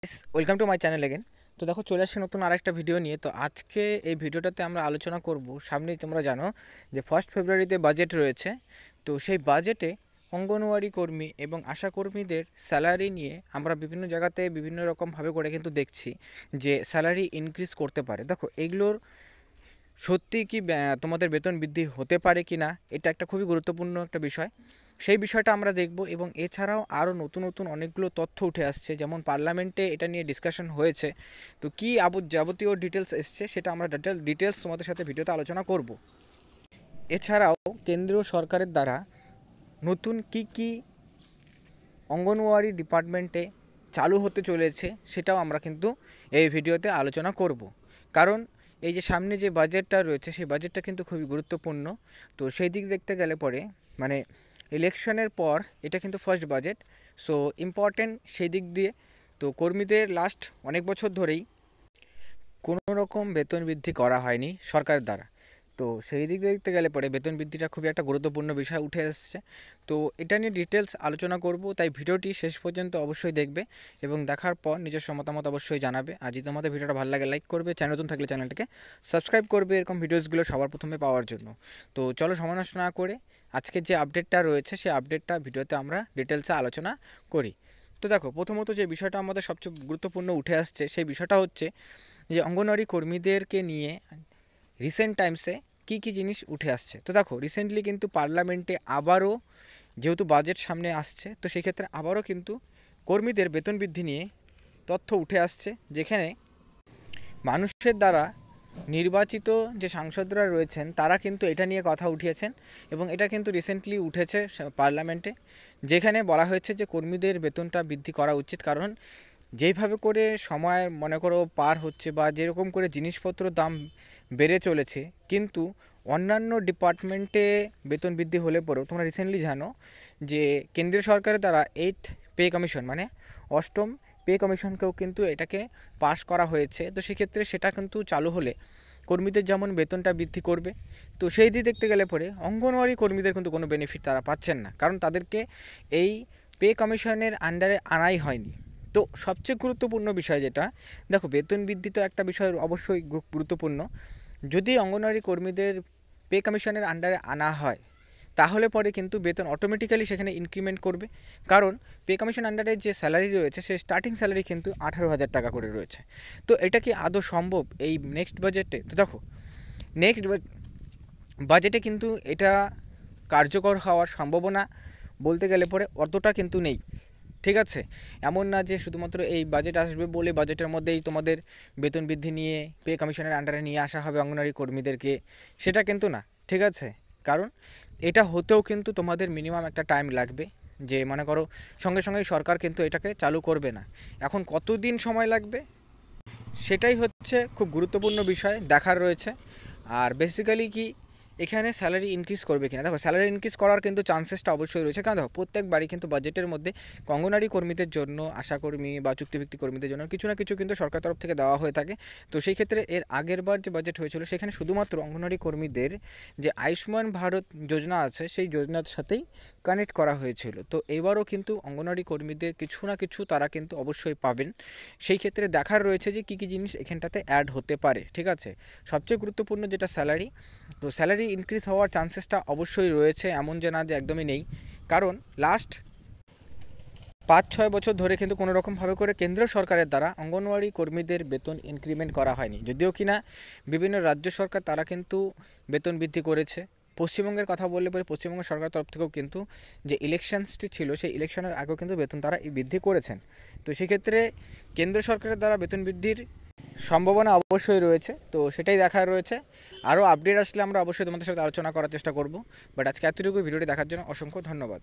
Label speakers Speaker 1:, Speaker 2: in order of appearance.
Speaker 1: Welcome to my channel again. তো দেখো চলে আসছে নতুন আরেকটা ভিডিও নিয়ে। তো আজকে এই ভিডিওটাতে আমরা আলোচনা করব, সামনেই তোমরা জানো যে 1 ফেব্রুয়ারিতে বাজেট রয়েছে। তো সেই বাজেটে অঙ্গনওয়াড়ি কর্মী এবং আশা কর্মীদের স্যালারি নিয়ে আমরা বিভিন্ন জায়গাতে বিভিন্ন রকমভাবে করে কিন্তু দেখছি যে স্যালারি ইনক্রিজ করতে পারে। দেখো এগুলোর সত্যি কি তোমাদের বেতন বৃদ্ধি হতে পারে কি না, এটা একটা খুবই গুরুত্বপূর্ণ একটা বিষয়। সেই বিষয়টা আমরা দেখব এবং এছাড়াও আরও নতুন নতুন অনেকগুলো তথ্য উঠে আসছে, যেমন পার্লামেন্টে এটা নিয়ে ডিসকাশন হয়েছে। তো কী যাবতীয় ডিটেলস এসছে সেটা আমরা ডিটেলস তোমাদের সাথে ভিডিওতে আলোচনা করব। এছাড়াও কেন্দ্রীয় সরকারের দ্বারা নতুন কি অঙ্গনওয়াড়ি ডিপার্টমেন্টে চালু হতে চলেছে সেটাও আমরা কিন্তু এই ভিডিওতে আলোচনা করব। কারণ এই যে সামনে যে বাজেটটা রয়েছে সেই বাজেটটা কিন্তু খুবই গুরুত্বপূর্ণ। তো সেই দিক দেখতে গেলে পরে মানে ইলেকশনের পর এটা কিন্তু ফার্স্ট বাজেট, সো ইম্পর্টেন্ট সেই দিক দিয়ে। তো কর্মীদের লাস্ট অনেক বছর ধরেই কোনো রকম বেতন বৃদ্ধি করা হয়নি সরকারের দ্বারা। তো সেই দিক দেখতে গেলে পরে বেতন বৃদ্ধিটা খুবই একটা গুরুত্বপূর্ণ বিষয় উঠে আসছে। তো এটা নিয়ে ডিটেলস আলোচনা করব, তাই ভিডিওটি শেষ পর্যন্ত অবশ্যই দেখবে এবং দেখার পর নিজস্ব মতামত অবশ্যই জানাবে। আর যদি তোমাদের ভিডিওটা ভালো লাগে লাইক করবে, চ্যানেল নতুন থাকলে চ্যানেলটাকে সাবস্ক্রাইব করবে এরকম ভিডিওসগুলো সবার প্রথমে পাওয়ার জন্য। তো চলো সময় নষ্ট না করে আজকের যে আপডেটটা রয়েছে সেই আপডেটটা ভিডিওতে আমরা ডিটেলসে আলোচনা করি। তো দেখো প্রথমত যে বিষয়টা আমাদের সবচেয়ে গুরুত্বপূর্ণ উঠে আসছে সেই বিষয়টা হচ্ছে যে অঙ্গনওয়াড়ি কর্মীদেরকে নিয়ে রিসেন্ট টাইমসে কী জিনিস উঠে আসছে। তো দেখো রিসেন্টলি কিন্তু পার্লামেন্টে আবারও যেহেতু বাজেট সামনে আসছে, তো সেক্ষেত্রে আবারও কিন্তু কর্মীদের বেতন বৃদ্ধি নিয়ে তথ্য উঠে আসছে, যেখানে মানুষের দ্বারা নির্বাচিত যে সাংসদরা রয়েছেন তারা কিন্তু এটা নিয়ে কথা উঠিয়েছেন এবং এটা কিন্তু রিসেন্টলি উঠেছে পার্লামেন্টে, যেখানে বলা হয়েছে যে কর্মীদের বেতনটা বৃদ্ধি করা উচিত। কারণ যেইভাবে করে সময় মনে করো পার হচ্ছে বা যেরকম করে জিনিসপত্র দাম বেড়ে চলেছে, কিন্তু অন্যান্য ডিপার্টমেন্টে বেতন বৃদ্ধি হলে পরেও তোমরা রিসেন্টলি জানো যে কেন্দ্রীয় সরকারের দ্বারা 8th পে কমিশন মানে 8ম পে কমিশনকেও কিন্তু এটাকে পাশ করা হয়েছে। তো সেক্ষেত্রে সেটা কিন্তু চালু হলে কর্মীদের যেমন বেতনটা বৃদ্ধি করবে, তো সেই দিক দেখতে গেলে পরে অঙ্গনওয়াড়ি কর্মীদের কিন্তু কোনো বেনিফিট তারা পাচ্ছেন না, কারণ তাদেরকে এই পে কমিশনের আন্ডারে আনাই হয়নি। তো সবচেয়ে গুরুত্বপূর্ণ বিষয় যেটা, দেখো বেতন বৃদ্ধি তো একটা বিষয় অবশ্যই গুরুত্বপূর্ণ। যদি অঙ্গনওয়াড়ি কর্মীদের পে কমিশনের আন্ডারে আনা হয় তাহলে পরে কিন্তু বেতন অটোমেটিক্যালি সেখানে ইনক্রিমেন্ট করবে। কারণ পে কমিশন আন্ডারে যে স্যালারি রয়েছে সে স্টার্টিং স্যালারি কিন্তু 18,000 টাকা করে রয়েছে। তো এটা কি আদৌ সম্ভব এই নেক্সট বাজেটে? তো দেখো নেক্সট বাজেটে কিন্তু এটা কার্যকর হওয়ার সম্ভাবনা বলতে গেলে পরে অতটা কিন্তু নেই। ঠিক আছে, এমন না যে শুধুমাত্র এই বাজেট আসবে বলে বাজেটের মধ্যেই তোমাদের বেতন বৃদ্ধি নিয়ে পে কমিশনের আন্ডারে নিয়ে আসা হবে অঙ্গনওয়াড়ি কর্মীদেরকে, সেটা কিন্তু না। ঠিক আছে, কারণ এটা হতেও কিন্তু তোমাদের মিনিমাম একটা টাইম লাগবে। যে মনে করো সঙ্গে সঙ্গেই সরকার কিন্তু এটাকে চালু করবে না, এখন কতদিন সময় লাগবে সেটাই হচ্ছে খুব গুরুত্বপূর্ণ বিষয় দেখার রয়েছে। আর বেসিক্যালি কি এখানে স্যালারি ইনক্রিজ করবে কিনা, দেখো স্যালারি ইনক্রিজ করার কিন্তু চান্সেসটা অবশ্যই রয়েছে। কারণ দেখো প্রত্যেকবারই কিন্তু বাজেটের মধ্যে অঙ্গনওয়াড়ি কর্মীদের জন্য, আশাকর্মী বা চুক্তিভিত্তিক কর্মীদের জন্য কিছু না কিছু কিন্তু সরকার তরফ থেকে দেওয়া হয়ে থাকে। তো সেই ক্ষেত্রে এর আগের বার যে বাজেট হয়েছিল সেখানে শুধুমাত্র অঙ্গনওয়াড়ি কর্মীদের যে আয়ুষ্মান ভারত যোজনা আছে সেই যোজনার সাথেই কানেক্ট করা হয়েছিল। তো এবারও কিন্তু অঙ্গনওয়াড়ি কর্মীদের কিছু না কিছু তারা কিন্তু অবশ্যই পাবেন। সেই ক্ষেত্রে দেখার রয়েছে যে কী কী জিনিস এখানটাতে অ্যাড হতে পারে। ঠিক আছে, সবচেয়ে গুরুত্বপূর্ণ যেটা স্যালারি, তো স্যালারি ইনক্রিজ হওয়ার চান্সেসটা অবশ্যই রয়েছে, এমন যে না যে একদমই নেই। কারণ লাস্ট 5-6 বছর ধরে কিন্তু কোনো রকমভাবে করে কেন্দ্র সরকারের দ্বারা অঙ্গনওয়াড়ি কর্মীদের বেতন ইনক্রিমেন্ট করা হয়নি, যদিও কিনা বিভিন্ন রাজ্য সরকার তারা কিন্তু বেতন বৃদ্ধি করেছে। পশ্চিমবঙ্গের কথা বললে পরে পশ্চিমবঙ্গ সরকার তরফ থেকেও কিন্তু যে ইলেকশনসটি ছিল সেই ইলেকশনের আগেও কিন্তু বেতন তারা বৃদ্ধি করেছেন। তো সেক্ষেত্রে কেন্দ্র সরকারের দ্বারা বেতন বৃদ্ধির সম্ভাবনা অবশ্যই রয়েছে, তো সেটাই দেখার রয়েছে। আরও আপডেট আসলে আমরা অবশ্যই তোমাদের সাথে আলোচনা করার চেষ্টা করব। বাট আজকে এতটুকু, ভিডিওটি দেখার জন্য অসংখ্য ধন্যবাদ।